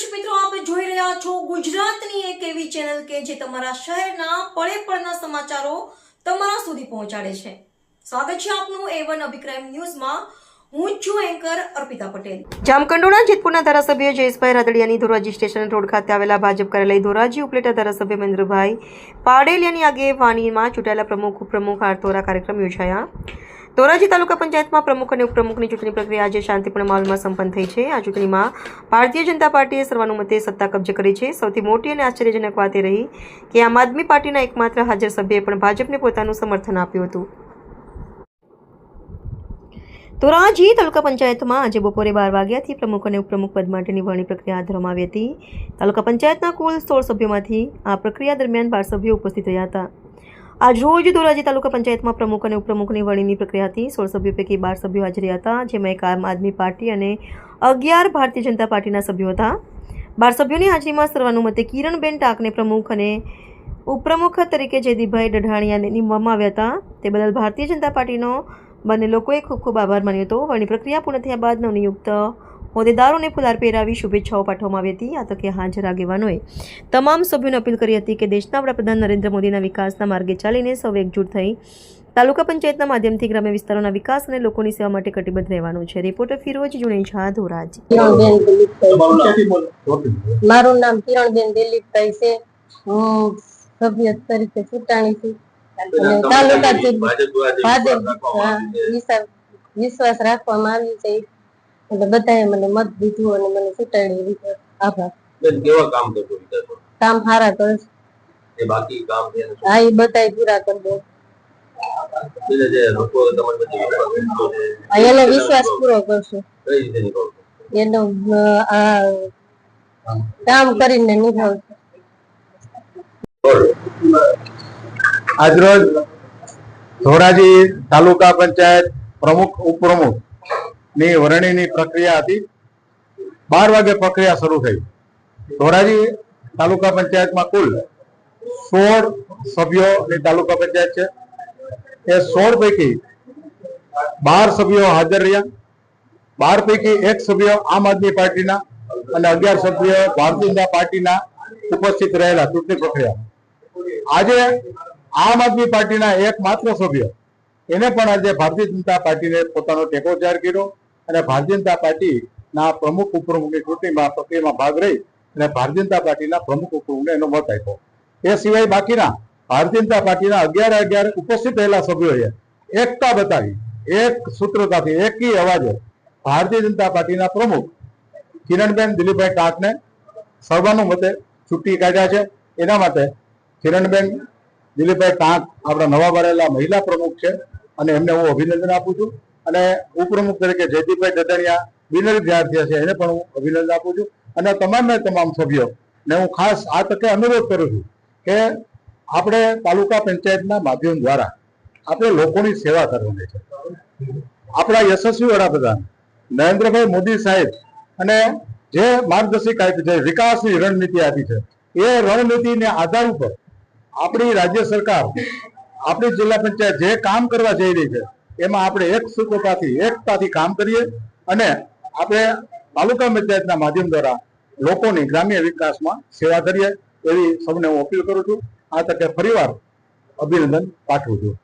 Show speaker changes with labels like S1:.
S1: દર્શક મિત્રો, આપ જોઈ રહ્યા છો ગુજરાતની એક એવી ચેનલ કે જે તમારા શહેરના પળે પળના સમાચારો તમારા સુધી પહોંચાડે છે। સ્વાગત છે આપનું A1 અભિક્રાઇમ ન્યૂઝમાં। હું છું એન્કર અર્પિતા પટેલ। જામકંડોળા જેતપુરના ધારાસભ્ય જયેશભાઈ રાદડિયાની ધોરાજી સ્ટેશન રોડ ખાતે આવેલા ભાજપ કાર્યાલય ધોરાજી ઉપલેટા ધારાસભ્ય મહેન્દ્રભાઈ પાડેલિયાની આગેવાનીમાં ચૂંટાયેલા પ્રમુખ ઉપપ્રમુખ હારતોરા કાર્યક્રમ યોજાયા। ધોરાજી તાલુકા પંચાયતમાં પ્રમુખ અને ઉપપ્રમુખની ચૂંટણી પ્રક્રિયા આજે શાંતિપૂર્ણ માહોલમાં સંપન્ન થઈ છે। આ ચૂંટણીમાં ભારતીય જનતા પાર્ટીએ સર્વાનુમતે સત્તા કબજે કરી છે। સૌથી મોટી અને આશ્ચર્યજનક વાત એ રહી કે આમ આદમી પાર્ટીના એકમાત્ર હાજર સભ્યએ પણ ભાજપને પોતાનું સમર્થન આપ્યું હતું। ધોરાજી તાલુકા પંચાયતમાં આજે બપોરે 12 વાગ્યાથી પ્રમુખ અને ઉપપ્રમુખ પદ માટેની વરણી પ્રક્રિયા હાથ ધરવામાં આવી હતી। તાલુકા પંચાયતના કુલ 16 સભ્યોમાંથી આ પ્રક્રિયા દરમિયાન 12 સભ્યો ઉપસ્થિત રહ્યા હતા। આજ રોજ ધોરાજી તાલુકા પંચાયતમાં પ્રમુખ અને ઉપપ્રમુખની વરણીની પ્રક્રિયા હતી। 16 સભ્યો પૈકી 12 સભ્યો હાજર હતા, જેમાં એક આમ આદમી પાર્ટી અને 11 ભારતીય જનતા પાર્ટીના સભ્યો હતા। 12 સભ્યોની હાજરીમાં સર્વાનુમતે કિરણબેન ટાંકને પ્રમુખ અને ઉપપ્રમુખ તરીકે જયદીપભાઈ ડઢાણિયાને નિમવામાં આવ્યા હતા। તે બદલ ભારતીય જનતા પાર્ટીનો બંને લોકોએ ખૂબ ખૂબ આભાર માન્યો હતો। વરણી પ્રક્રિયા પૂર્ણ થયા બાદ નવનિયુક્ત હોદ્દેદારોને ફુલાર પહેરાવી શુભેચ્છાઓ પાઠવવામાં આવી હતી। આ તકે હાજર આગેવાનોએ તમામ સભ્યોને અપીલ કરી હતી કે દેશના વડાપ્રધાન નરેન્દ્ર મોદીના વિકાસના માર્ગે ચાલીને સૌ એકજૂટ થઈ તાલુકા પંચાયતના માધ્યમથી ગ્રામ્ય વિસ્તારોના વિકાસ અને લોકોની સેવા માટે કટિબદ્ધ રહેવાનું છે। રિપોર્ટર ફિરોજ જુનેજા, ધોરાજી।
S2: મારું નામ કિરણબેન દિલીપભાઈ છે। હું સભ્ય તરીકે ચૂંટાણી છું। વિશ્વાસ રાખવામાં આવ્યું છે એટલે બધાએ મને મત દીધું અને મને ચૂંટાણી આભાર। કામ સારા કરશે, હા એ બધા પૂરા કરી દે, એનો વિશ્વાસ પૂરો કરશે, એનો કામ કરીને નિભાવશે।
S3: આજરોજ ધોરાજી તાલુકા પંચાયત પ્રમુખ ઉપપ્રમુખ ની વરણીની પ્રક્રિયા હતી। 12 વાગે પ્રક્રિયા શરૂ થઈ। ધોરાજી તાલુકા પંચાયતમાં કુલ 16 સભ્યોની તાલુકા પંચાયત છે। એ 16 પૈકી 12 સભ્યો હાજર રહ્યા। 12 પૈકી એક સભ્ય આમ આદમી પાર્ટીના અને 11 સભ્યો ભારતીય જનતા પાર્ટીના ઉપસ્થિત રહેલા ચૂંટણી પ્રક્રિયા। આજે આમ આદમી પાર્ટીના એકમાત્ર સભ્ય એને પણ આજે ભારતીય જનતા પાર્ટીને પોતાનો ટેકો જાહેર કર્યો અને ભારતીય જનતા પાર્ટીના પ્રમુખ ઉપપ્રમુખની ચૂંટણીમાં પ્રક્રિયામાં ભાગ રહી અને ભારતીય જનતા પાર્ટીના પ્રમુખ ઉપપ્રમુખને એનો મત આપ્યો। એ સિવાય બાકીના ભારતીય જનતા પાર્ટીના 11 ઉપસ્થિત રહેલા સભ્યોએ એકતા બતાવી, એક સૂત્રતાથી એકી અવાજે ભારતીય જનતા પાર્ટીના પ્રમુખ કિરણબેન દિલીપભાઈ ટાંકને સર્વાનુમતે ચૂંટી કાઢ્યા છે। એના માટે કિરણબેન દિલીપભાઈ ટાંક આપણા નવા બનેલા મહિલા પ્રમુખ છે અને એમને હું અભિનંદન આપું છું। અને ઉપપ્રમુખ તરીકે જયદીપભાઈ ડઢાણિયા બિનહરીફ જાહેર થયા છે, એને પણ હું અભિનંદન આપું છું। અને તમામ સભ્યોને હું ખાસ આ તકે અનુરોધ કરું છું કે આપણે તાલુકા પંચાયતના માધ્યમ દ્વારા આપણે લોકોની સેવા કરવાની છે। આપણા યશસ્વી વડાપ્રધાન નરેન્દ્રભાઈ મોદી સાહેબ અને જે માર્ગદર્શિકા આપી છે, વિકાસની રણનીતિ આપી છે, એ રણનીતિના આધાર ઉપર આપણી રાજ્ય સરકાર, આપણી જિલ્લા પંચાયત જે કામ કરવા જઈ રહી છે એમાં આપણે એક સૂત્રતાથી એકતાથી કામ કરીએ અને આપણે તાલુકા પંચાયતના માધ્યમ દ્વારા લોકોની ગ્રામ્ય વિકાસમાં સેવા કરીએ, એવી સૌને હું અપીલ કરું છું। આ તકે ફરીવાર અભિનંદન પાઠવું છું।